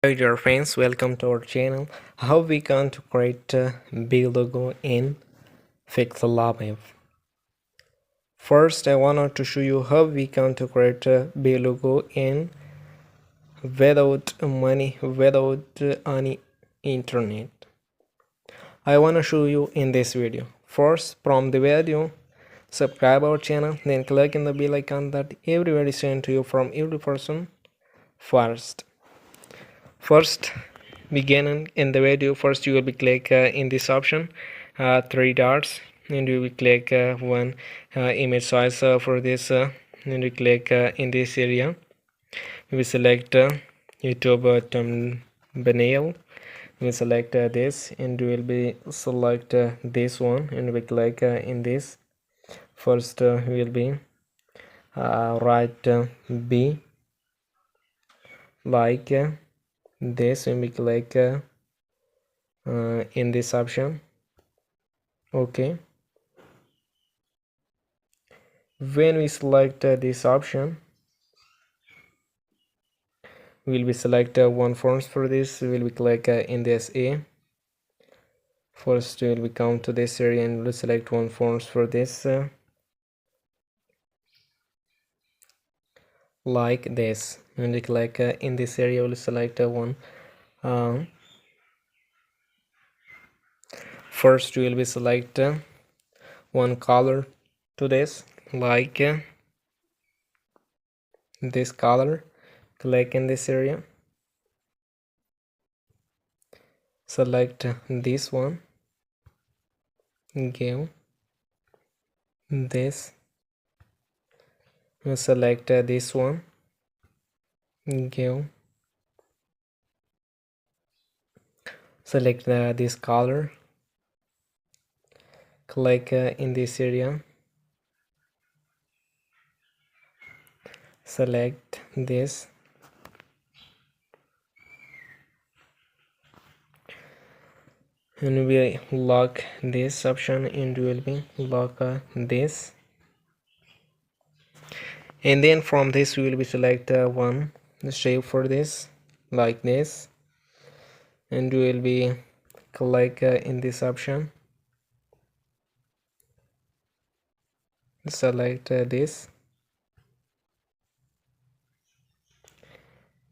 Hi dear friends, welcome to our channel. How we can to create a big logo in Pixellab. First, I wanted to show you how we can to create a big logo in without money, without any internet. I want to show you in this video. First, from the video, subscribe our channel, then click in the bell icon that everybody sent to you from every person first. First, beginning in the video, first you will be click in this option, three dots, and you will click one image size for this, and you click in this area. You will select YouTube thumbnail. You will select this, and you will be select this one, and we click in this. First, will be write B like this, and we click in this option. Okay, when we select this option, we'll be select one fonts for this. We'll be click in this A. First we'll be come to this area and we'll select one fonts for this, like this, and we click in this area. We'll select one. First we'll be select one color to this, like this color. Click in this area, select this one, give this, select this one, give, select this color, click in this area, select this, and we lock this option, and will be lock this, and then from this we will be select one shape for this, like this, and we will be click in this option, select this,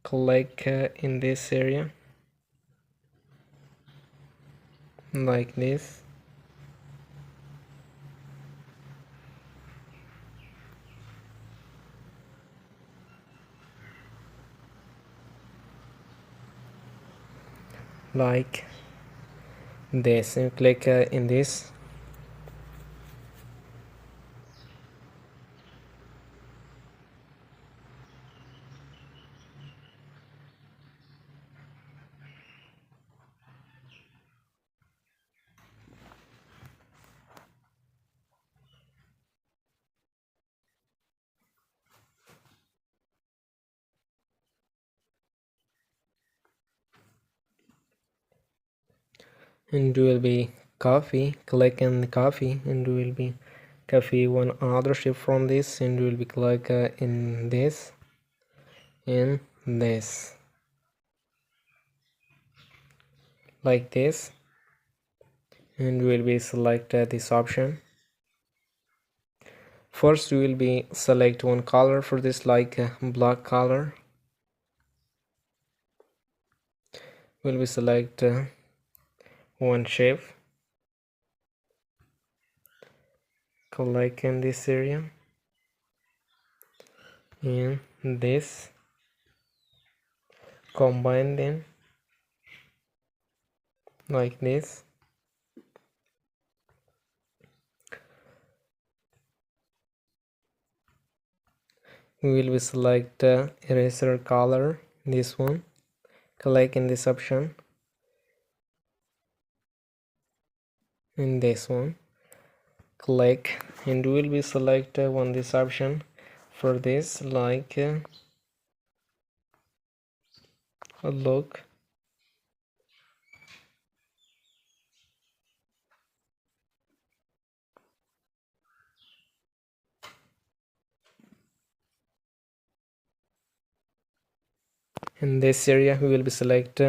click in this area, like this, like this, and click in this, and will be coffee, click in the coffee, and will be coffee one other shape from this, and will be click in this, like this, and will be select this option. First we will be select one color for this, like black color. Will be select one shape, click in this area, and this, combine them, like this, we will be select eraser color, this one, click in this option, and this one, click, and we will be select on this option for this, like a look, In this area we will be select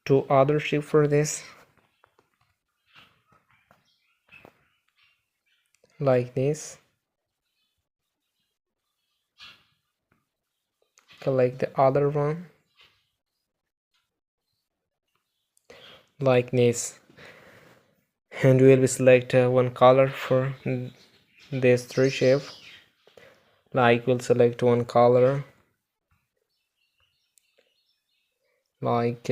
two other shape for this, like this. Select the other one, like this, and we will be select one color for this three shape. Like we'll select one color, like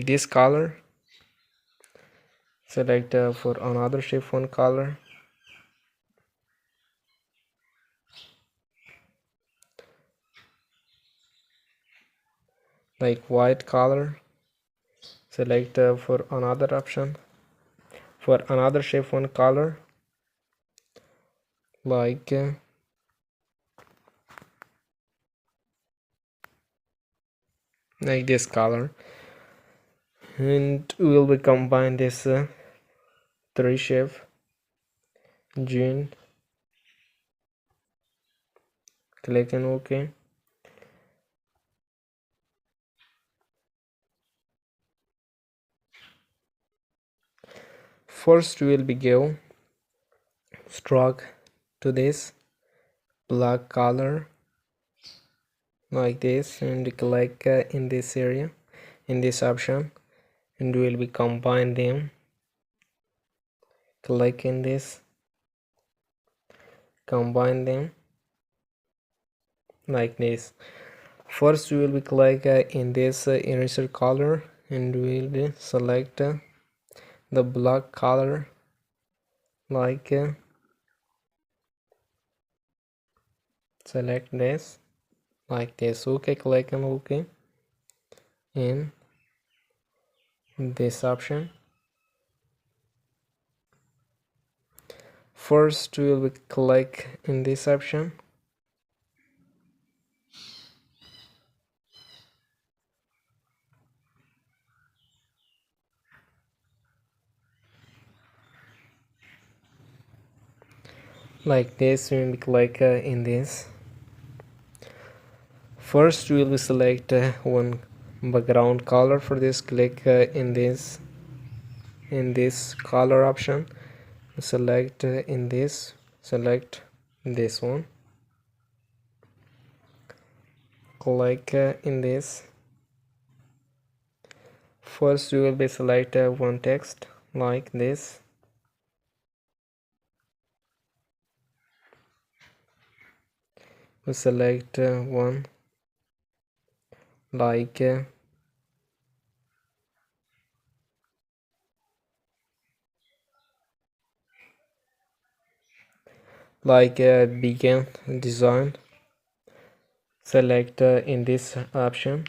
this color. Select for another shape one color, like white color. Select for another option, for another shape one color, like this color, and we will be combine this three shape. Gene, click on OK. First we will be give stroke to this black color, like this, and click in this area, in this option, and we will be combine them. Click in this, combine them, like this. First we will be click in this eraser color, and we will be select the black color, like select this, like this. OK, click on OK in this option. First we will click in this option, like this. We will click in this. First we will select one background color for this. Click in this color option, select in this, select this one, click in this. First we will be select one text, like this. We select one, like begin design. Select in this option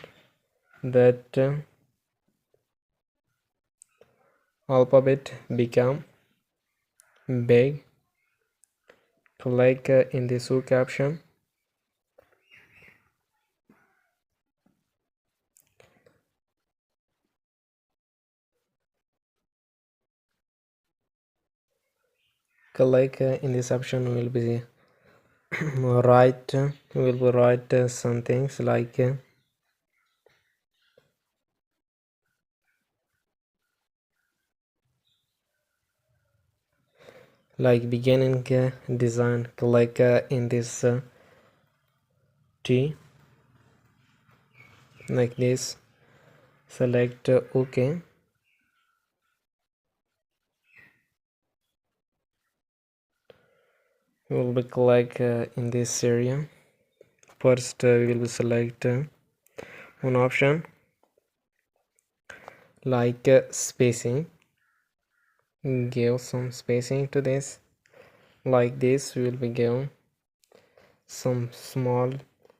that alphabet become big. Click in this hook option, click in this option. Will be write some things like beginning design. Click in this T, like this. Select OK. We will be click in this area. First we will select one option, like spacing. Give some spacing to this, like this. We will be given some small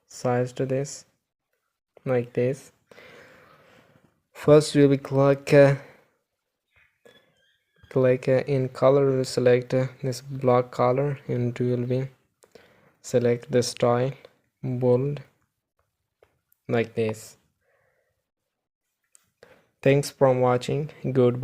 size to this, like this. First we will click in color. We will select this black color, and we will be select the style bold, like this. Thanks for watching. Goodbye.